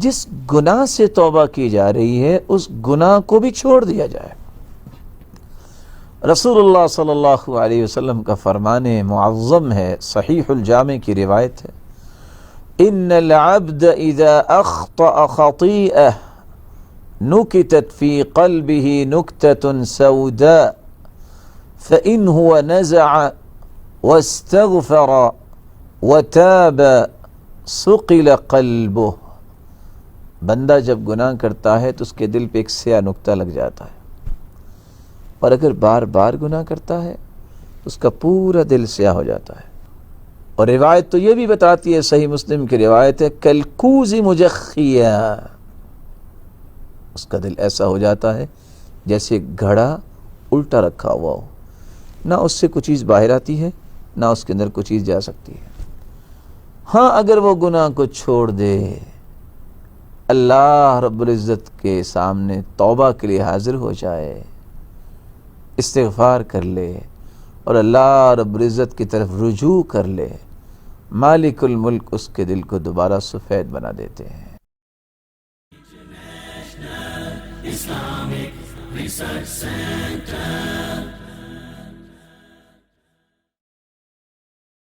جس گناہ سے توبہ کی جا رہی ہے اس گناہ کو بھی چھوڑ دیا جائے۔ رسول اللہ صلی اللہ علیہ وسلم کا فرمان معظم ہے، صحیح الجامع کی روایت ہے، ان العبد اذا اخطأ خطیئہ نکتت فی قلبہ نکتة سوداء فإن هو نزع واستغفر وتاب ثقل قلبہ۔ بندہ جب گناہ کرتا ہے تو اس کے دل پہ ایک سیاہ نقطہ لگ جاتا ہے، اور اگر بار بار گناہ کرتا ہے تو اس کا پورا دل سیاہ ہو جاتا ہے۔ اور روایت تو یہ بھی بتاتی ہے، صحیح مسلم کی روایت ہے، کلکوز مجخیہ، اس کا دل ایسا ہو جاتا ہے جیسے گھڑا الٹا رکھا ہوا ہو، نہ اس سے کوئی چیز باہر آتی ہے نہ اس کے اندر کوئی چیز جا سکتی ہے۔ ہاں اگر وہ گناہ کو چھوڑ دے، اللہ رب العزت کے سامنے توبہ کے لیے حاضر ہو جائے، استغفار کر لے اور اللہ رب العزت کی طرف رجوع کر لے، مالک الملک اس کے دل کو دوبارہ سفید بنا دیتے ہیں۔ Islamic Research Center.